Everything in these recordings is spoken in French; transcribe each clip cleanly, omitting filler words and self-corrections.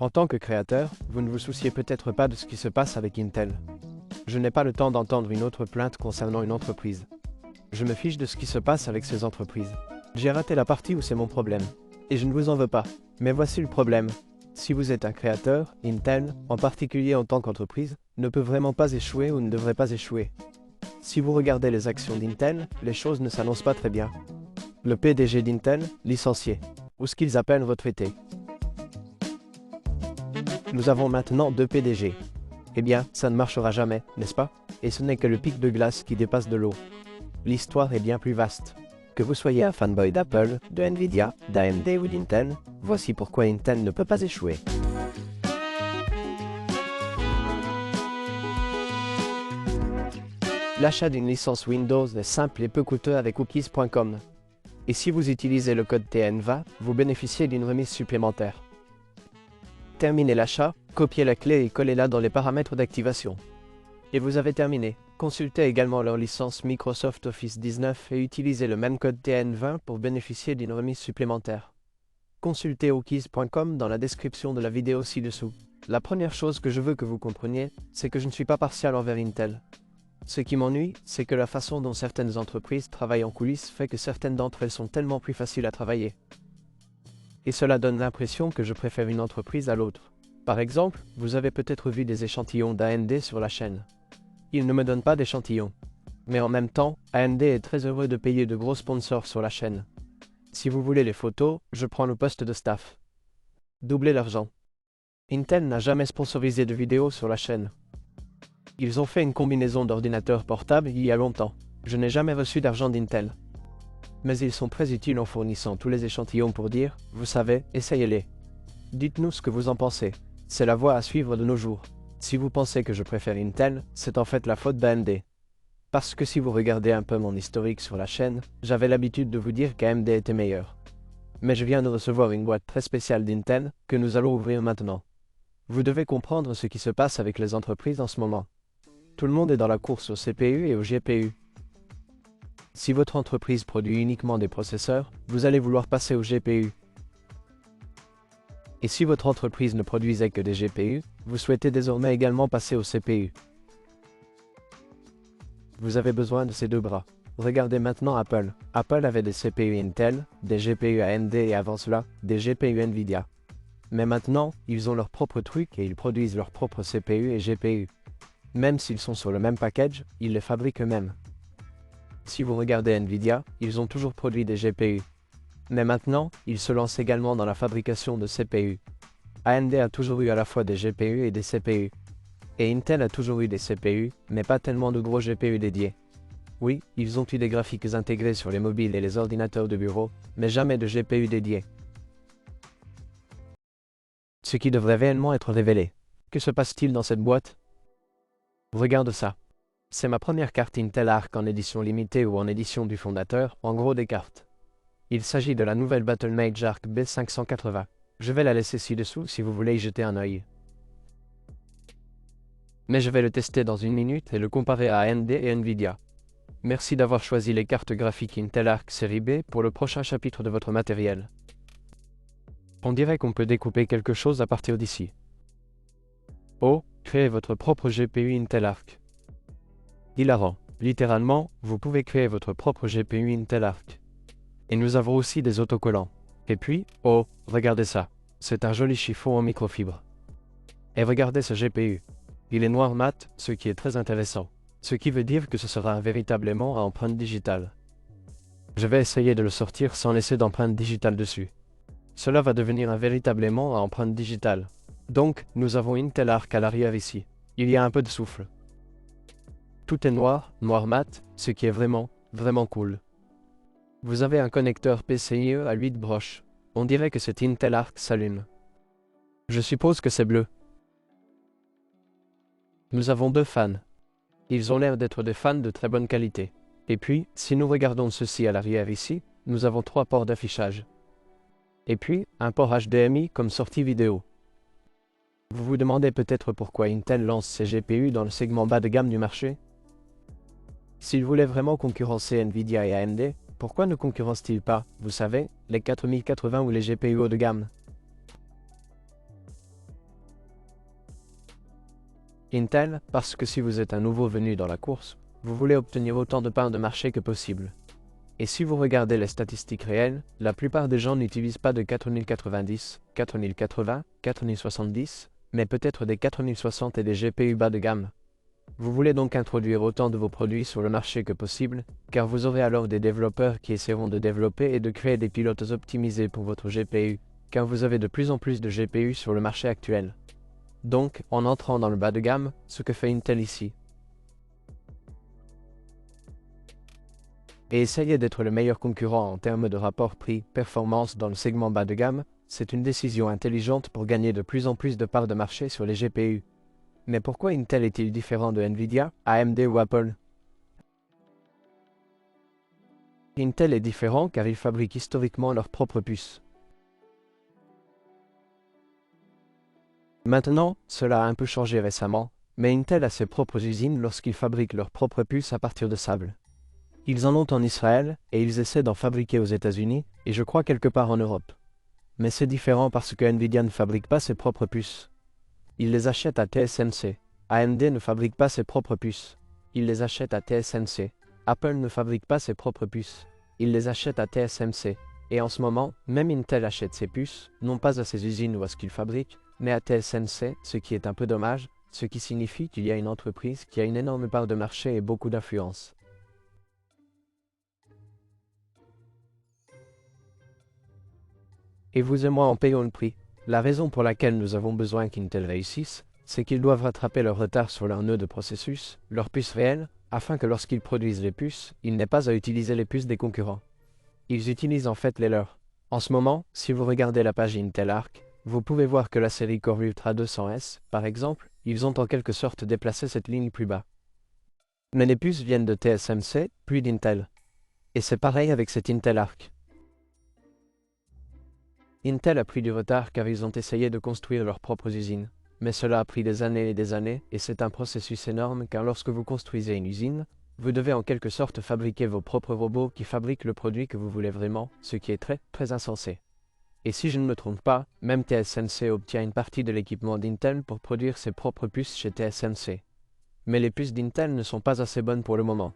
En tant que créateur, vous ne vous souciez peut-être pas de ce qui se passe avec Intel. Je n'ai pas le temps d'entendre une autre plainte concernant une entreprise. Je me fiche de ce qui se passe avec ces entreprises. J'ai raté la partie où c'est mon problème. Et je ne vous en veux pas. Mais voici le problème. Si vous êtes un créateur, Intel, en particulier en tant qu'entreprise, ne peut vraiment pas échouer ou ne devrait pas échouer. Si vous regardez les actions d'Intel, les choses ne s'annoncent pas très bien. Le PDG d'Intel, licencié, ou ce qu'ils appellent retraité. Nous avons maintenant 2 PDG. Eh bien, ça ne marchera jamais, n'est-ce pas? Et ce n'est que le pic de glace qui dépasse de l'eau. L'histoire est bien plus vaste. Que vous soyez un fanboy d'Apple, de Nvidia, d'AMD ou d'Intel, voici pourquoi Intel ne peut pas échouer. L'achat d'une licence Windows est simple et peu coûteux avec Cookies.com. Et si vous utilisez le code TNVA, vous bénéficiez d'une remise supplémentaire. Terminez l'achat, copiez la clé et collez-la dans les paramètres d'activation. Et vous avez terminé. Consultez également leur licence Microsoft Office 19 et utilisez le même code TN20 pour bénéficier d'une remise supplémentaire. Consultez Cookies.com dans la description de la vidéo ci-dessous. La première chose que je veux que vous compreniez, c'est que je ne suis pas partial envers Intel. Ce qui m'ennuie, c'est que la façon dont certaines entreprises travaillent en coulisses fait que certaines d'entre elles sont tellement plus faciles à travailler. Et cela donne l'impression que je préfère une entreprise à l'autre. Par exemple, vous avez peut-être vu des échantillons d'AMD sur la chaîne. Ils ne me donnent pas d'échantillons. Mais en même temps, AMD est très heureux de payer de gros sponsors sur la chaîne. Si vous voulez les photos, je prends le poste de staff. Doublez l'argent. Intel n'a jamais sponsorisé de vidéos sur la chaîne. Ils ont fait une combinaison d'ordinateurs portables il y a longtemps. Je n'ai jamais reçu d'argent d'Intel. Mais ils sont très utiles en fournissant tous les échantillons pour dire, vous savez, essayez-les. Dites-nous ce que vous en pensez. C'est la voie à suivre de nos jours. Si vous pensez que je préfère Intel, c'est en fait la faute d'AMD. Parce que si vous regardez un peu mon historique sur la chaîne, j'avais l'habitude de vous dire qu'AMD était meilleur. Mais je viens de recevoir une boîte très spéciale d'Intel que nous allons ouvrir maintenant. Vous devez comprendre ce qui se passe avec les entreprises en ce moment. Tout le monde est dans la course au CPU et au GPU. Si votre entreprise produit uniquement des processeurs, vous allez vouloir passer au GPU. Et si votre entreprise ne produisait que des GPU, vous souhaitez désormais également passer au CPU. Vous avez besoin de ces deux bras. Regardez maintenant Apple. Apple avait des CPU Intel, des GPU AMD et avant cela, des GPU Nvidia. Mais maintenant, ils ont leur propre truc et ils produisent leurs propres CPU et GPU. Même s'ils sont sur le même package, ils les fabriquent eux-mêmes. Si vous regardez Nvidia, ils ont toujours produit des GPU. Mais maintenant, ils se lancent également dans la fabrication de CPU. AMD a toujours eu à la fois des GPU et des CPU. Et Intel a toujours eu des CPU, mais pas tellement de gros GPU dédiés. Oui, ils ont eu des graphiques intégrés sur les mobiles et les ordinateurs de bureau, mais jamais de GPU dédiés. Ce qui devrait réellement être révélé. Que se passe-t-il dans cette boîte? Regarde ça. C'est ma première carte Intel Arc en édition limitée ou en édition du fondateur, en gros des cartes. Il s'agit de la nouvelle Battlemage Arc B580. Je vais la laisser ci-dessous si vous voulez y jeter un œil. Mais je vais le tester dans une minute et le comparer à AMD et Nvidia. Merci d'avoir choisi les cartes graphiques Intel Arc série B pour le prochain chapitre de votre matériel. On dirait qu'on peut découper quelque chose à partir d'ici. Oh, créez votre propre GPU Intel Arc. Hilarant. Littéralement, vous pouvez créer votre propre GPU Intel Arc. Et nous avons aussi des autocollants. Et puis, oh, regardez ça. C'est un joli chiffon en microfibre. Et regardez ce GPU. Il est noir mat, ce qui est très intéressant. Ce qui veut dire que ce sera un véritable aimant à empreinte digitale. Je vais essayer de le sortir sans laisser d'empreinte digitale dessus. Cela va devenir un véritable aimant à empreinte digitale. Donc, nous avons Intel Arc à l'arrière ici. Il y a un peu de souffle. Tout est noir, noir mat, ce qui est vraiment cool. Vous avez un connecteur PCIe à 8 broches. On dirait que cet Intel Arc s'allume. Je suppose que c'est bleu. Nous avons 2 fans. Ils ont l'air d'être des fans de très bonne qualité. Et puis, si nous regardons ceci à l'arrière ici, nous avons 3 ports d'affichage. Et puis, un port HDMI comme sortie vidéo. Vous vous demandez peut-être pourquoi Intel lance ses GPU dans le segment bas de gamme du marché? S'ils voulaient vraiment concurrencer Nvidia et AMD, pourquoi ne concurrencent-ils pas, vous savez, les 4080 ou les GPU haut de gamme? Intel, parce que si vous êtes un nouveau venu dans la course, vous voulez obtenir autant de parts de marché que possible. Et si vous regardez les statistiques réelles, la plupart des gens n'utilisent pas de 4090, 4080, 4070, mais peut-être des 4060 et des GPU bas de gamme. Vous voulez donc introduire autant de vos produits sur le marché que possible, car vous aurez alors des développeurs qui essaieront de développer et de créer des pilotes optimisés pour votre GPU, car vous avez de plus en plus de GPU sur le marché actuel. Donc, en entrant dans le bas de gamme, ce que fait Intel ici. Et essayer d'être le meilleur concurrent en termes de rapport prix-performance dans le segment bas de gamme, c'est une décision intelligente pour gagner de plus en plus de parts de marché sur les GPU. Mais pourquoi Intel est-il différent de Nvidia, AMD ou Apple? Intel est différent car ils fabriquent historiquement leurs propres puces. Maintenant, cela a un peu changé récemment, mais Intel a ses propres usines lorsqu'ils fabriquent leurs propres puces à partir de sable. Ils en ont en Israël, et ils essaient d'en fabriquer aux États-Unis, et je crois quelque part en Europe. Mais c'est différent parce que Nvidia ne fabrique pas ses propres puces. Ils les achètent à TSMC. AMD ne fabrique pas ses propres puces. Ils les achètent à TSMC. Apple ne fabrique pas ses propres puces. Ils les achètent à TSMC. Et en ce moment, même Intel achète ses puces, non pas à ses usines ou à ce qu'il fabrique, mais à TSMC, ce qui est un peu dommage, ce qui signifie qu'il y a une entreprise qui a une énorme part de marché et beaucoup d'influence. Et vous et moi en payons le prix. La raison pour laquelle nous avons besoin qu'Intel réussisse, c'est qu'ils doivent rattraper leur retard sur leur nœud de processus, leurs puces réelles, afin que lorsqu'ils produisent les puces, ils n'aient pas à utiliser les puces des concurrents. Ils utilisent en fait les leurs. En ce moment, si vous regardez la page Intel Arc, vous pouvez voir que la série Core Ultra 200S, par exemple, ils ont en quelque sorte déplacé cette ligne plus bas. Mais les puces viennent de TSMC, puis d'Intel. Et c'est pareil avec cet Intel Arc. Intel a pris du retard car ils ont essayé de construire leurs propres usines. Mais cela a pris des années et c'est un processus énorme car lorsque vous construisez une usine, vous devez en quelque sorte fabriquer vos propres robots qui fabriquent le produit que vous voulez vraiment, ce qui est très insensé. Et si je ne me trompe pas, même TSMC obtient une partie de l'équipement d'Intel pour produire ses propres puces chez TSMC. Mais les puces d'Intel ne sont pas assez bonnes pour le moment.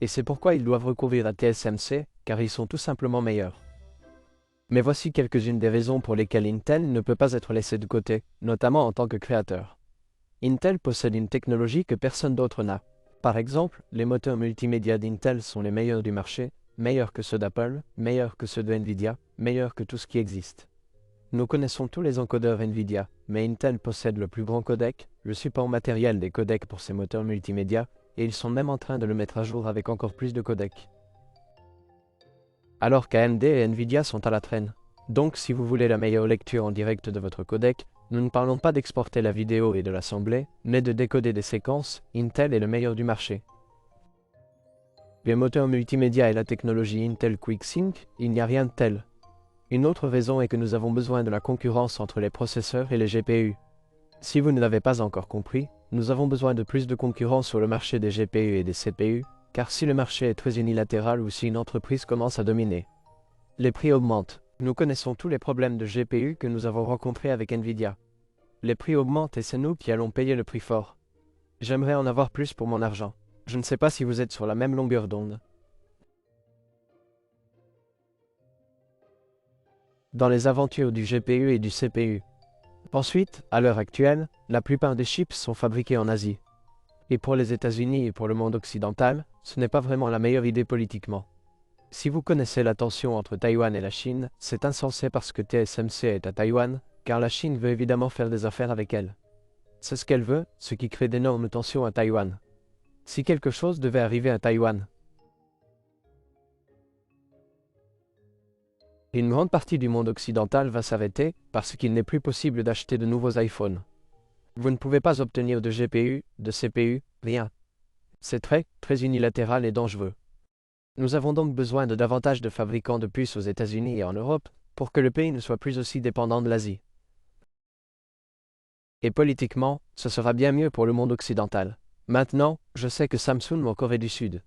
Et c'est pourquoi ils doivent recourir à TSMC, car ils sont tout simplement meilleurs. Mais voici quelques-unes des raisons pour lesquelles Intel ne peut pas être laissé de côté, notamment en tant que créateur. Intel possède une technologie que personne d'autre n'a. Par exemple, les moteurs multimédia d'Intel sont les meilleurs du marché, meilleurs que ceux d'Apple, meilleurs que ceux de Nvidia, meilleurs que tout ce qui existe. Nous connaissons tous les encodeurs Nvidia, mais Intel possède le plus grand codec, le support matériel des codecs pour ses moteurs multimédia, et ils sont même en train de le mettre à jour avec encore plus de codecs. Alors qu'AMD et Nvidia sont à la traîne. Donc si vous voulez la meilleure lecture en direct de votre codec, nous ne parlons pas d'exporter la vidéo et de l'assembler, mais de décoder des séquences, Intel est le meilleur du marché. Les moteurs multimédia et la technologie Intel QuickSync, il n'y a rien de tel. Une autre raison est que nous avons besoin de la concurrence entre les processeurs et les GPU. Si vous ne l'avez pas encore compris, nous avons besoin de plus de concurrence sur le marché des GPU et des CPU, car si le marché est très unilatéral ou si une entreprise commence à dominer, les prix augmentent. Nous connaissons tous les problèmes de GPU que nous avons rencontrés avec Nvidia. Les prix augmentent et c'est nous qui allons payer le prix fort. J'aimerais en avoir plus pour mon argent. Je ne sais pas si vous êtes sur la même longueur d'onde. Dans les aventures du GPU et du CPU. Ensuite, à l'heure actuelle, la plupart des chips sont fabriqués en Asie. Et pour les États-Unis et pour le monde occidental, ce n'est pas vraiment la meilleure idée politiquement. Si vous connaissez la tension entre Taïwan et la Chine, c'est insensé parce que TSMC est à Taïwan, car la Chine veut évidemment faire des affaires avec elle. C'est ce qu'elle veut, ce qui crée d'énormes tensions à Taïwan. Si quelque chose devait arriver à Taïwan, une grande partie du monde occidental va s'arrêter parce qu'il n'est plus possible d'acheter de nouveaux iPhones. Vous ne pouvez pas obtenir de GPU, de CPU, rien. C'est très unilatéral et dangereux. Nous avons donc besoin de davantage de fabricants de puces aux États-Unis et en Europe pour que le pays ne soit plus aussi dépendant de l'Asie. Et politiquement, ce sera bien mieux pour le monde occidental. Maintenant, je sais que Samsung en Corée du Sud,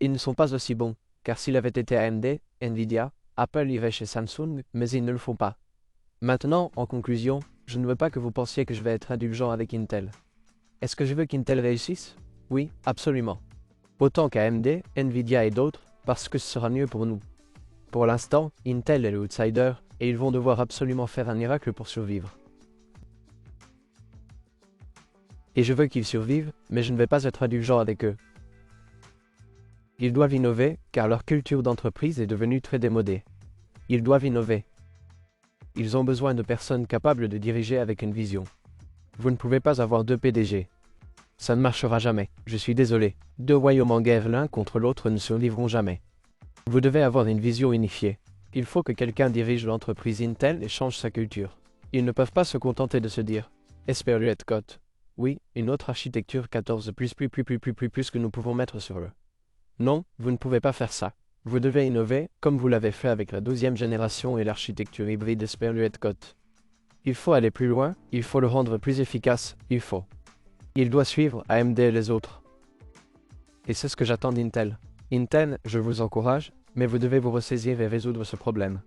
ils ne sont pas aussi bons, car s'il avait été AMD, Nvidia, Apple irait chez Samsung, mais ils ne le font pas. Maintenant, en conclusion, je ne veux pas que vous pensiez que je vais être indulgent avec Intel. Est-ce que je veux qu'Intel réussisse? Oui, absolument. Autant qu'AMD, Nvidia et d'autres, parce que ce sera mieux pour nous. Pour l'instant, Intel est le outsider, et ils vont devoir absolument faire un miracle pour survivre. Et je veux qu'ils survivent, mais je ne vais pas être indulgent avec eux. Ils doivent innover, car leur culture d'entreprise est devenue très démodée. Ils doivent innover. Ils ont besoin de personnes capables de diriger avec une vision. Vous ne pouvez pas avoir deux PDG. Ça ne marchera jamais, je suis désolé. Deux royaumes en guerre l'un contre l'autre ne survivront jamais. Vous devez avoir une vision unifiée. Il faut que quelqu'un dirige l'entreprise Intel et change sa culture. Ils ne peuvent pas se contenter de se dire « Esperluette cote ». Oui, une autre architecture 14 plus que nous pouvons mettre sur eux. Non, vous ne pouvez pas faire ça. Vous devez innover, comme vous l'avez fait avec la 12e génération et l'architecture hybride Esperluette cote. Il faut aller plus loin, il faut le rendre plus efficace, il doit suivre AMD et les autres. Et c'est ce que j'attends d'Intel. Intel, je vous encourage, mais vous devez vous ressaisir et résoudre ce problème.